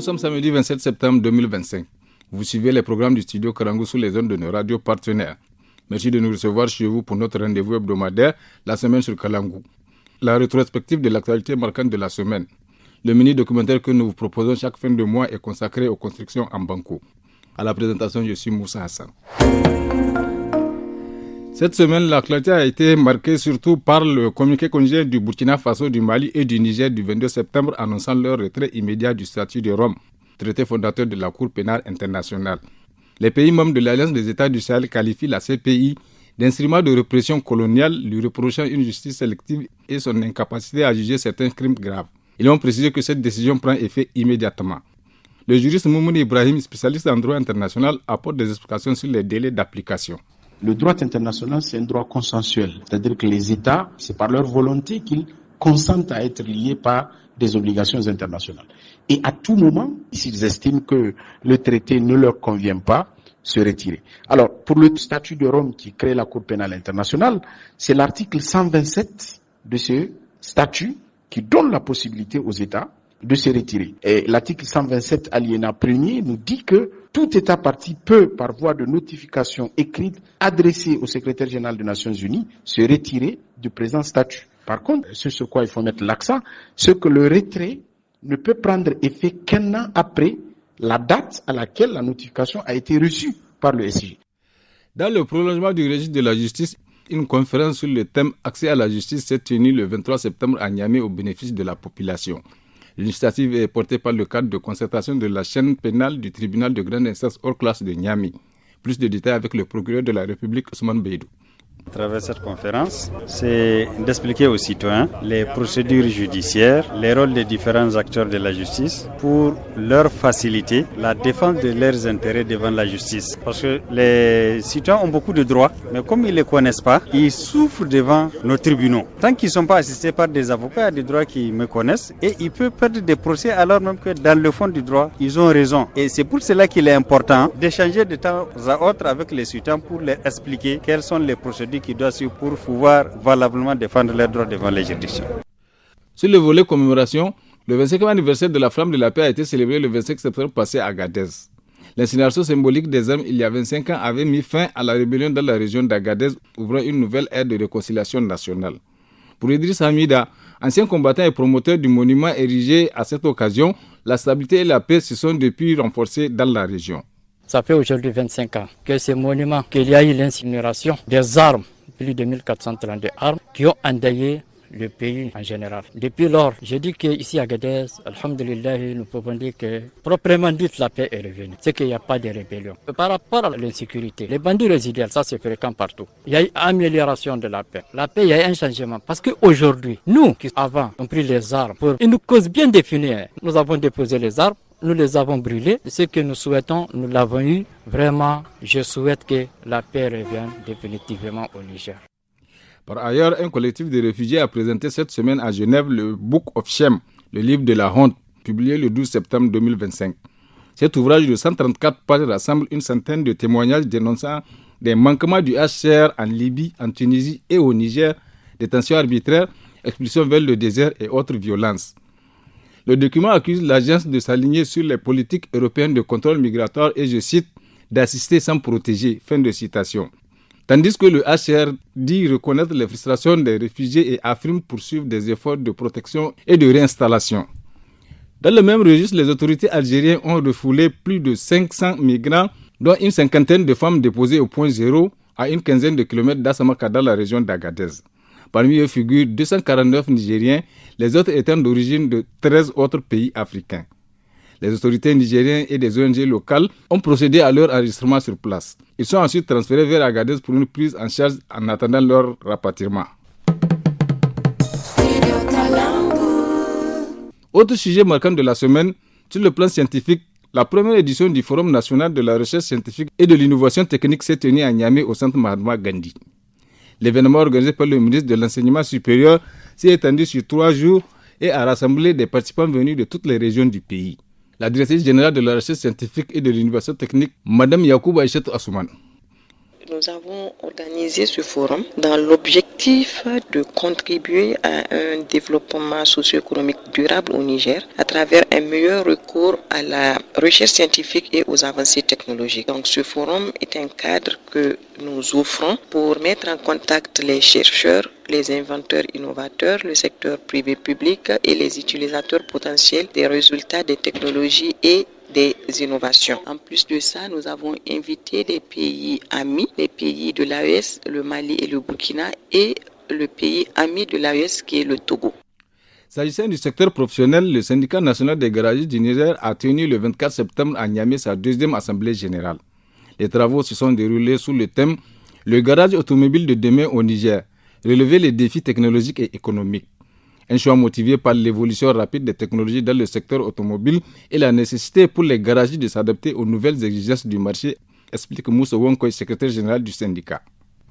sommes samedi 27 septembre 2025. Vous suivez les programmes du studio Kalangu sous les zones de nos radios partenaires. Merci de nous recevoir chez vous pour notre rendez-vous hebdomadaire, la semaine sur Kalangu. La rétrospective de l'actualité marquante de la semaine. Le mini-documentaire que nous vous proposons chaque fin de mois est consacré aux constructions en banco. À la présentation, je suis Moussa Hassan. Cette semaine, l'actualité a été marquée surtout par le communiqué conjoint du Burkina Faso, du Mali et du Niger du 22 septembre annonçant leur retrait immédiat du statut de Rome, traité fondateur de la Cour pénale internationale. Les pays membres de l'Alliance des États du Sahel qualifient la CPI d'instrument de répression coloniale, lui reprochant une justice sélective et son incapacité à juger certains crimes graves. Ils ont précisé que cette décision prend effet immédiatement. Le juriste Moumouni Ibrahim, spécialiste en droit international, apporte des explications sur les délais d'application. Le droit international, c'est un droit consensuel. C'est-à-dire que les États, c'est par leur volonté qu'ils consentent à être liés par des obligations internationales. Et à tout moment, s'ils estiment que le traité ne leur convient pas, se retirer. Alors, pour le statut de Rome qui crée la Cour pénale internationale, c'est l'article 127 de ce statut qui donne la possibilité aux États de se retirer. Et l'article 127 alinéa 1er nous dit que tout État partie peut, par voie de notification écrite adressée au secrétaire général des Nations Unies, se retirer du présent statut. Par contre, ce sur quoi il faut mettre l'accent, c'est que le retrait ne peut prendre effet qu'un an après la date à laquelle la notification a été reçue par le SIG. Dans le prolongement du registre de la justice, une conférence sur le thème « Accès à la justice » s'est tenue le 23 septembre à Niamey au bénéfice de la population. L'initiative est portée par le cadre de concertation de la chaîne pénale du tribunal de grande instance hors classe de Niamey. Plus de détails avec le procureur de la République, Ousmane Beidou. À travers cette conférence, c'est d'expliquer aux citoyens les procédures judiciaires, les rôles des différents acteurs de la justice pour leur faciliter la défense de leurs intérêts devant la justice. Parce que les citoyens ont beaucoup de droits, mais comme ils ne les connaissent pas, ils souffrent devant nos tribunaux. Tant qu'ils ne sont pas assistés par des avocats, il y a des droits qu'ils me connaissent et ils peuvent perdre des procès alors même que dans le fond du droit, ils ont raison. Et c'est pour cela qu'il est important d'échanger de temps à autre avec les citoyens pour leur expliquer quelles sont les procédures qui doivent suivre pour pouvoir valablement défendre leurs droits devant les juridictions. Sur le volet commémoration, le 25e anniversaire de la Flamme de la Paix a été célébré le 25 septembre passé à Agadez. L'incinération symbolique des armes il y a 25 ans avait mis fin à la rébellion dans la région d'Agadez, ouvrant une nouvelle ère de réconciliation nationale. Pour Idriss Hamida, ancien combattant et promoteur du monument érigé à cette occasion, la stabilité et la paix se sont depuis renforcées dans la région. Ça fait aujourd'hui 25 ans que ce monument, qu'il y a eu l'incinération des armes, plus de 1432 armes qui ont endeuillé le pays en général. Depuis lors, je dis qu'ici à Gadez, alhamdulillah, nous pouvons dire que proprement dit la paix est revenue. C'est qu'il n'y a pas de rébellion. Par rapport à l'insécurité, les bandits résiduels, ça c'est fréquent partout. Il y a eu amélioration de la paix. La paix, il y a eu un changement. Parce qu'aujourd'hui, nous qui avant avons pris les armes pour une cause bien définie, nous avons déposé les armes. Nous les avons brûlés. Ce que nous souhaitons, nous l'avons eu. Vraiment, je souhaite que la paix revienne définitivement au Niger. Par ailleurs, un collectif de réfugiés a présenté cette semaine à Genève le Book of Shame, le livre de la honte, publié le 12 septembre 2025. Cet ouvrage de 134 pages rassemble une centaine de témoignages dénonçant des manquements du HCR en Libye, en Tunisie et au Niger, détentions arbitraires, expulsions vers le désert et autres violences. Le document accuse l'agence de s'aligner sur les politiques européennes de contrôle migratoire et, je cite, d'assister sans protéger. Fin de citation. Tandis que le HCR dit reconnaître les frustrations des réfugiés et affirme poursuivre des efforts de protection et de réinstallation. Dans le même registre, les autorités algériennes ont refoulé plus de 500 migrants, dont une cinquantaine de femmes déposées au point zéro à une quinzaine de kilomètres d'Assamaka dans la région d'Agadez. Parmi eux figurent 249 Nigériens, les autres étant d'origine de 13 autres pays africains. Les autorités nigériennes et des ONG locales ont procédé à leur enregistrement sur place. Ils sont ensuite transférés vers Agadez pour une prise en charge en attendant leur rapatriement. Autre sujet marquant de la semaine, sur le plan scientifique, la première édition du Forum national de la recherche scientifique et de l'innovation technique s'est tenue à Niamey au centre Mahatma Gandhi. L'événement organisé par le ministre de l'Enseignement supérieur s'est étendu sur 3 jours et a rassemblé des participants venus de toutes les régions du pays. La directrice générale de la recherche scientifique et de l'innovation technique, Mme Yacouba Aïchetou Assouman. nous avons organisé ce forum dans l'objectif de contribuer à un développement socio-économique durable au Niger à travers un meilleur recours à la recherche scientifique et aux avancées technologiques. Donc ce forum est un cadre que nous offrons pour mettre en contact les chercheurs, les inventeurs innovateurs, le secteur privé-public et les utilisateurs potentiels des résultats des technologies et des innovations. En plus de ça, nous avons invité des pays amis, les pays de l'AES, le Mali et le Burkina, et le pays ami de l'AES qui est le Togo. S'agissant du secteur professionnel, le syndicat national des garagistes du Niger a tenu le 24 septembre à Niamey sa deuxième assemblée générale. Les travaux se sont déroulés sous le thème « Le garage automobile de demain au Niger, relever les défis technologiques et économiques ». Un choix motivé par l'évolution rapide des technologies dans le secteur automobile et la nécessité pour les garagistes de s'adapter aux nouvelles exigences du marché, explique Moussa Wonkoy, secrétaire général du syndicat.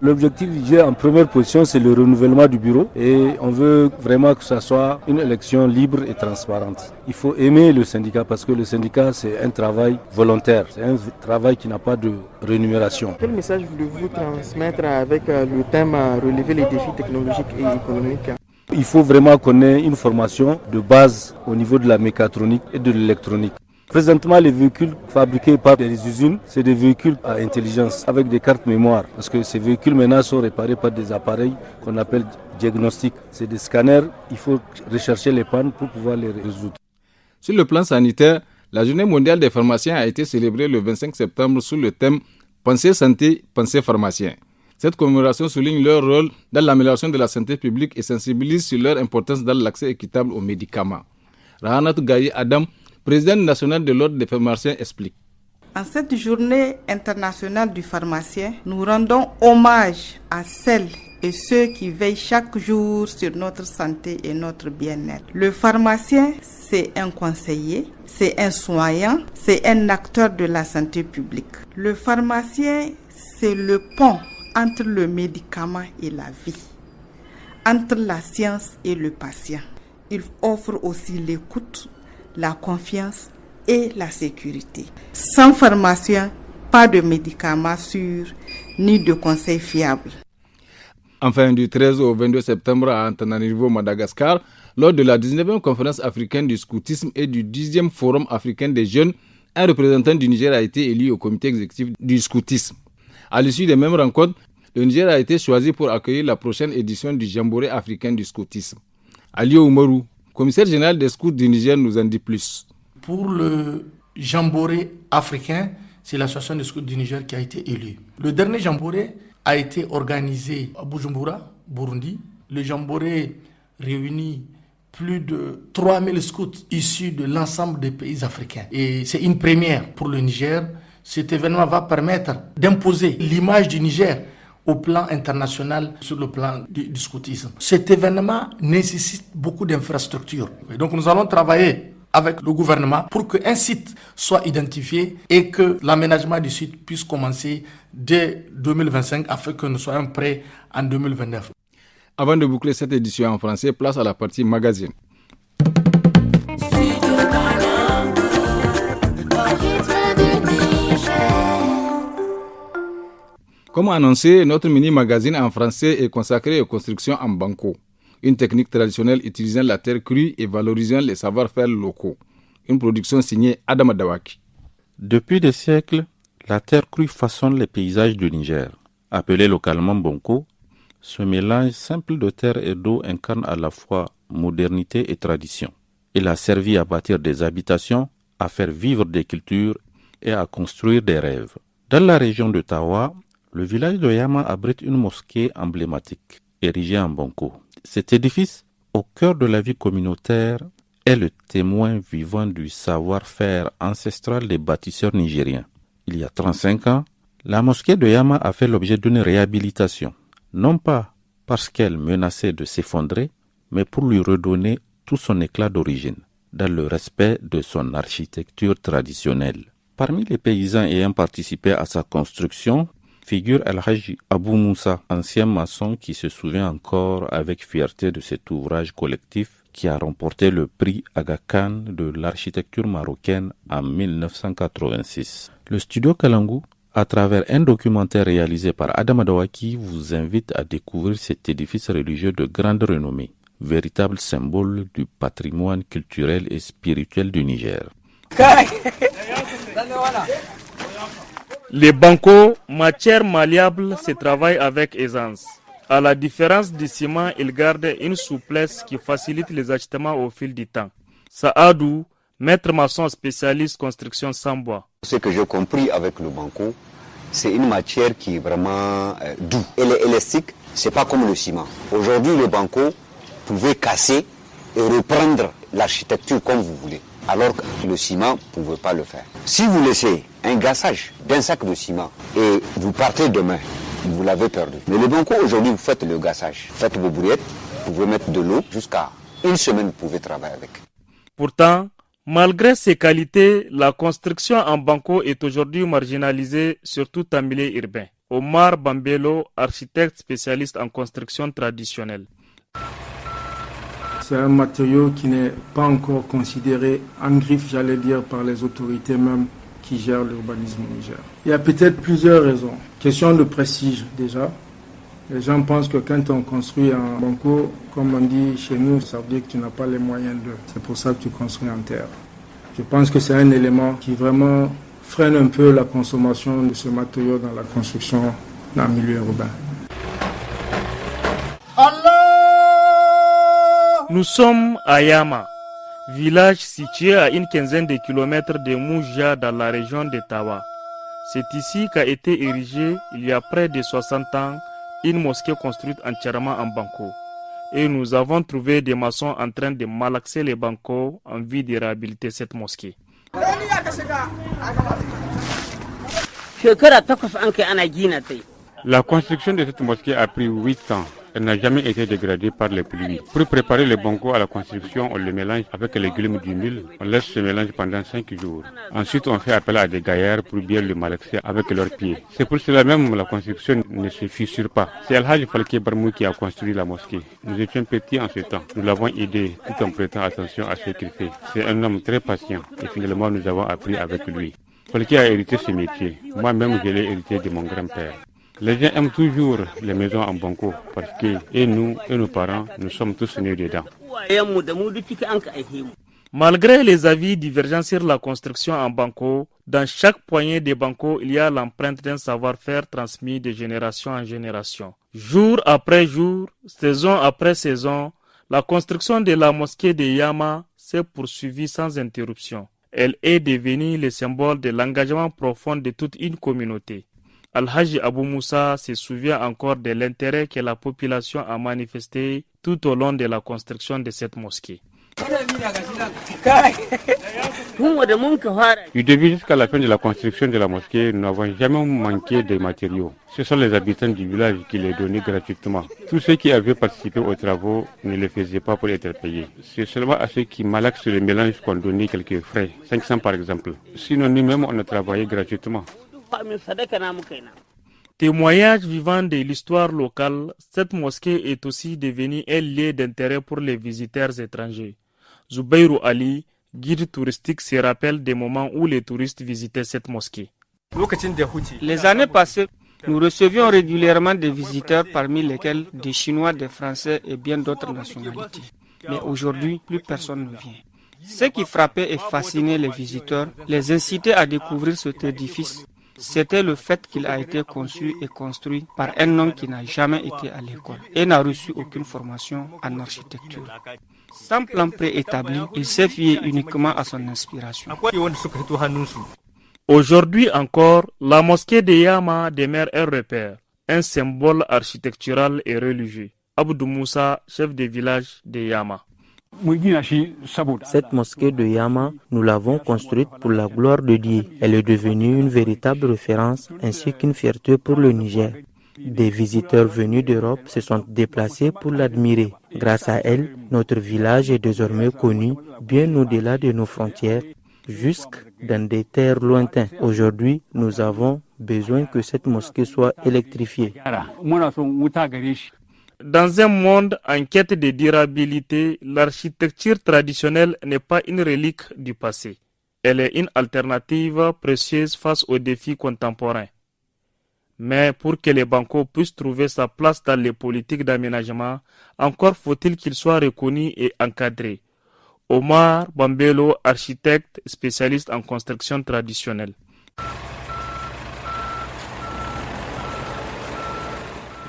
L'objectif du GIE en première position, c'est le renouvellement du bureau et on veut vraiment que ce soit une élection libre et transparente. Il faut aimer le syndicat parce que le syndicat, c'est un travail volontaire, c'est un travail qui n'a pas de rémunération. Quel message voulez-vous transmettre avec le thème relever les défis technologiques et économiques ? Il faut vraiment qu'on ait une formation de base au niveau de la mécatronique et de l'électronique. Présentement, les véhicules fabriqués par des usines, c'est des véhicules à intelligence avec des cartes mémoire. Parce que ces véhicules maintenant sont réparés par des appareils qu'on appelle diagnostiques. C'est des scanners, il faut rechercher les pannes pour pouvoir les résoudre. Sur le plan sanitaire, la Journée mondiale des pharmaciens a été célébrée le 25 septembre sous le thème « Pensez santé, pensez pharmacien ». Cette commémoration souligne leur rôle dans l'amélioration de la santé publique et sensibilise sur leur importance dans l'accès équitable aux médicaments. Rahanat Gaye Adam, présidente nationale de l'Ordre des pharmaciens, explique. En cette journée internationale du pharmacien, nous rendons hommage à celles et ceux qui veillent chaque jour sur notre santé et notre bien-être. Le pharmacien, c'est un conseiller, c'est un soignant, c'est un acteur de la santé publique. Le pharmacien, c'est le pont entre le médicament et la vie, entre la science et le patient. Il offre aussi l'écoute, la confiance et la sécurité. Sans pharmacien, pas de médicaments sûrs ni de conseils fiables. Enfin, du 13 au 22 septembre à Antananarivo, Madagascar, lors de la 19e conférence africaine du scoutisme et du 10e forum africain des jeunes, un représentant du Niger a été élu au comité exécutif du scoutisme. À l'issue des mêmes rencontres, le Niger a été choisi pour accueillir la prochaine édition du Jamboree africain du scoutisme. Alio Oumarou, commissaire général des scouts du Niger, nous en dit plus. Pour le Jamboree africain, c'est l'association des scouts du Niger qui a été élue. Le dernier Jamboree a été organisé à Bujumbura, Burundi. Le Jamboree réunit plus de 3000 scouts issus de l'ensemble des pays africains. Et c'est une première pour le Niger. Cet événement va permettre d'imposer l'image du Niger au plan international, sur le plan du scoutisme. Cet événement nécessite beaucoup d'infrastructures. Et donc nous allons travailler avec le gouvernement pour qu'un site soit identifié et que l'aménagement du site puisse commencer dès 2025 afin que nous soyons prêts en 2029. Avant de boucler cette édition en français, place à la partie magazine. Comme annoncé, notre mini-magazine en français est consacré aux constructions en banco, une technique traditionnelle utilisant la terre crue et valorisant les savoir-faire locaux. Une production signée Adam Adawaki. Depuis des siècles, la terre crue façonne les paysages du Niger. Appelé localement banco, ce mélange simple de terre et d'eau incarne à la fois modernité et tradition. Il a servi à bâtir des habitations, à faire vivre des cultures et à construire des rêves. Dans la région de Tawa, le village de Yama abrite une mosquée emblématique, érigée en banco. Cet édifice, au cœur de la vie communautaire, est le témoin vivant du savoir-faire ancestral des bâtisseurs nigériens. Il y a 35 ans, la mosquée de Yama a fait l'objet d'une réhabilitation, non pas parce qu'elle menaçait de s'effondrer, mais pour lui redonner tout son éclat d'origine, dans le respect de son architecture traditionnelle. Parmi les paysans ayant participé à sa construction, figure El-Haji Abou Moussa, ancien maçon qui se souvient encore avec fierté de cet ouvrage collectif qui a remporté le prix Aga Khan de l'architecture marocaine en 1986. Le studio Kalangu À travers un documentaire réalisé par Adam Adawaki, vous invite à découvrir cet édifice religieux de grande renommée, véritable symbole du patrimoine culturel et spirituel du Niger. Les bancos, matière malléable, se travaillent avec aisance. À la différence du ciment, ils gardent une souplesse qui facilite les ajustements au fil du temps. Saadou, maître maçon spécialiste construction sans bois. Ce que j'ai compris avec le banco, c'est une matière qui est vraiment douce. Elle est élastique, c'est pas comme le ciment. Aujourd'hui, le banco pouvait casser et reprendre l'architecture comme vous voulez, alors que le ciment ne pouvait pas le faire. Si vous laissez un gassage d'un sac de ciment et vous partez demain, vous l'avez perdu. Mais le banco, aujourd'hui, vous faites le gassage, faites vos brouillettes, vous pouvez mettre de l'eau, jusqu'à une semaine, vous pouvez travailler avec. Pourtant, malgré ses qualités, la construction en banco est aujourd'hui marginalisée, surtout en milieu urbain. Omar Bambelo, architecte spécialiste en construction traditionnelle. C'est un matériau qui n'est pas encore considéré en griffe, j'allais dire, par les autorités même qui gèrent l'urbanisme au Niger. Il y a peut-être plusieurs raisons. Question de prestige déjà. Les gens pensent que quand on construit en banco, comme on dit chez nous, ça veut dire que tu n'as pas les moyens de. C'est pour ça que tu construis en terre. Je pense que c'est un élément qui vraiment freine un peu la consommation de ce matériau dans la construction dans le milieu urbain. Nous sommes à Yama, village situé à une quinzaine de kilomètres de Mouja dans la région de Tawa. C'est ici qu'a été érigée, il y a près de 60 ans, une mosquée construite entièrement en banco. Et nous avons trouvé des maçons en train de malaxer les bancos en vue de réhabiliter cette mosquée. La construction de cette mosquée a pris 8 ans. Elle n'a jamais été dégradée par les pluies. Pour préparer le banco à la construction, on le mélange avec les légumes du mil. On laisse ce mélange pendant 5 jours. Ensuite, on fait appel à des gaillards pour bien le malaxer avec leurs pieds. C'est pour cela même que la construction ne se fissure pas. C'est Al-Hajj Falke Barmou qui a construit la mosquée. Nous étions petits en ce temps. Nous l'avons aidé tout en prêtant attention à ce qu'il fait. C'est un homme très patient et finalement nous avons appris avec lui. Falke a hérité ce métier. Moi-même, je l'ai hérité de mon grand-père. Les gens aiment toujours les maisons en banco parce que et nous et nos parents, nous sommes tous nés dedans. Malgré les avis divergents sur la construction en banco, dans chaque poignée de banco, il y a l'empreinte d'un savoir-faire transmis de génération en génération. Jour après jour, saison après saison, la construction de la mosquée de Yama s'est poursuivie sans interruption. Elle est devenue le symbole de l'engagement profond de toute une communauté. Al-Haji Abou Moussa se souvient encore de l'intérêt que la population a manifesté tout au long de la construction de cette mosquée. Du début jusqu'à la fin de la construction de la mosquée, nous n'avons jamais manqué de matériaux. Ce sont les habitants du village qui les donnaient gratuitement. Tous ceux qui avaient participé aux travaux ne les faisaient pas pour être payés. C'est seulement à ceux qui malaxent le mélange qu'on donnait quelques frais, 500 par exemple. Sinon, nous-mêmes, on a travaillé gratuitement. Témoignage vivant de l'histoire locale, cette mosquée est aussi devenue un lieu d'intérêt pour les visiteurs étrangers. Zoubayrou Ali, guide touristique, se rappelle des moments où les touristes visitaient cette mosquée. Les années passées, nous recevions régulièrement des visiteurs parmi lesquels des Chinois, des Français et bien d'autres nationalités. Mais aujourd'hui, plus personne ne vient. Ce qui frappait et fascinait les visiteurs, les incitait à découvrir cet édifice, c'était le fait qu'il a été conçu et construit par un homme qui n'a jamais été à l'école et n'a reçu aucune formation en architecture. Sans plan préétabli, il s'est fié uniquement à son inspiration. Aujourd'hui encore, la mosquée de Yama demeure un repère, un symbole architectural et religieux. Abdou Moussa, chef de village de Yama. Cette mosquée de Yama, nous l'avons construite pour la gloire de Dieu. Elle est devenue une véritable référence ainsi qu'une fierté pour le Niger. Des visiteurs venus d'Europe se sont déplacés pour l'admirer. Grâce à elle, notre village est désormais connu bien au-delà de nos frontières, jusque dans des terres lointaines. Aujourd'hui, nous avons besoin que cette mosquée soit électrifiée. Dans un monde en quête de durabilité, l'architecture traditionnelle n'est pas une relique du passé. Elle est une alternative précieuse face aux défis contemporains. Mais pour que les bancos puissent trouver sa place dans les politiques d'aménagement, encore faut-il qu'ils soient reconnus et encadrés. Omar Bambelo, architecte spécialiste en construction traditionnelle.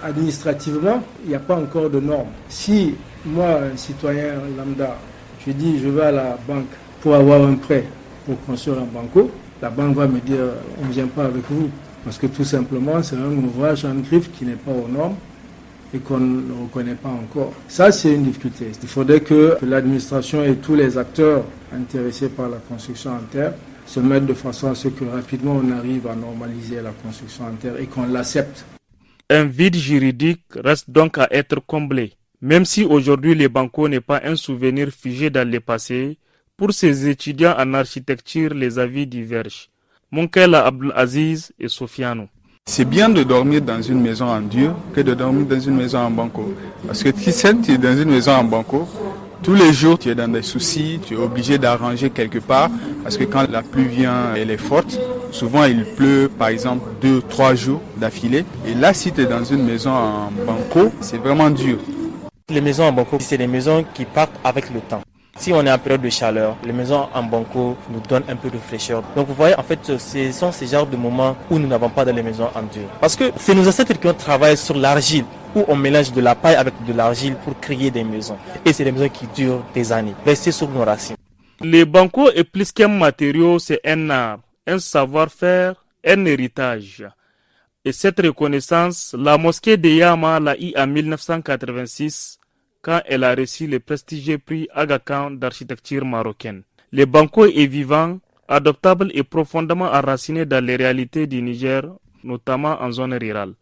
Administrativement, il n'y a pas encore de normes. Si moi, un citoyen lambda, je dis je vais à la banque pour avoir un prêt pour construire un banco, la banque va me dire on ne vient pas avec vous. Parce que tout simplement, c'est un ouvrage en griffe qui n'est pas aux normes et qu'on ne reconnaît pas encore. Ça, c'est une difficulté. Il faudrait que l'administration et tous les acteurs intéressés par la construction en terre se mettent de façon à ce que rapidement on arrive à normaliser la construction en terre et qu'on l'accepte. Un vide juridique reste donc à être comblé. Même si aujourd'hui les bancos n'est pas un souvenir figé dans le passé, pour ces étudiants en architecture, les avis divergent. Monkela Abdelaziz et Sofiano. C'est bien de dormir dans une maison en dur que de dormir dans une maison en banco. Parce que tu es dans une maison en banco, tous les jours tu es dans des soucis, tu es obligé d'arranger quelque part. Parce que quand la pluie vient, elle est forte. Souvent il pleut par exemple 2-3 jours d'affilée. Et là si tu es dans une maison en banco, c'est vraiment dur. Les maisons en banco, c'est des maisons qui partent avec le temps. Si on est en période de chaleur, les maisons en banco nous donnent un peu de fraîcheur. Donc vous voyez, en fait, ce sont ces genres de moments où nous n'avons pas dans les maisons en dur. Parce que c'est nos ancêtres qui ont travaillé sur l'argile, où on mélange de la paille avec de l'argile pour créer des maisons. Et c'est des maisons qui durent des années, restées sur nos racines. Les bancos est plus qu'un matériau, c'est un art, un savoir-faire, un héritage. Et cette reconnaissance, la mosquée de Yama l'a eu en 1986, quand elle a reçu le prestigieux prix Aga Khan d'architecture marocaine. Le banco est vivant, adoptable et profondément enraciné dans les réalités du Niger, notamment en zone rurale.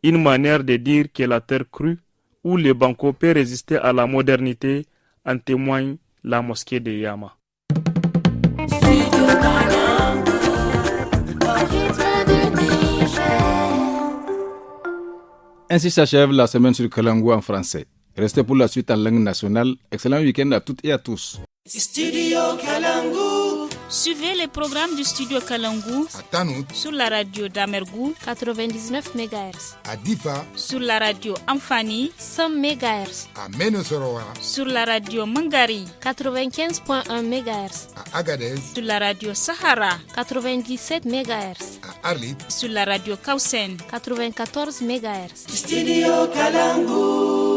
Une manière de dire que la terre crue, où le banco peut résister à la modernité, en témoigne la mosquée de Yama. Ainsi s'achève la semaine sur Kalangu en français. Restez pour la suite en langue nationale. Excellent week-end à toutes et à tous. Studio Kalangu. Suivez les programmes du Studio Kalangu à Tanout sur la radio d'Amergou 99 MHz, à Difa sur la radio Amfani 100 MHz, à Menosoroa sur la radio Mangari 95.1 MHz, à Agadez sur la radio Sahara 97 MHz, à Arlit sur la radio Kausen 94 MHz. Studio Kalangu.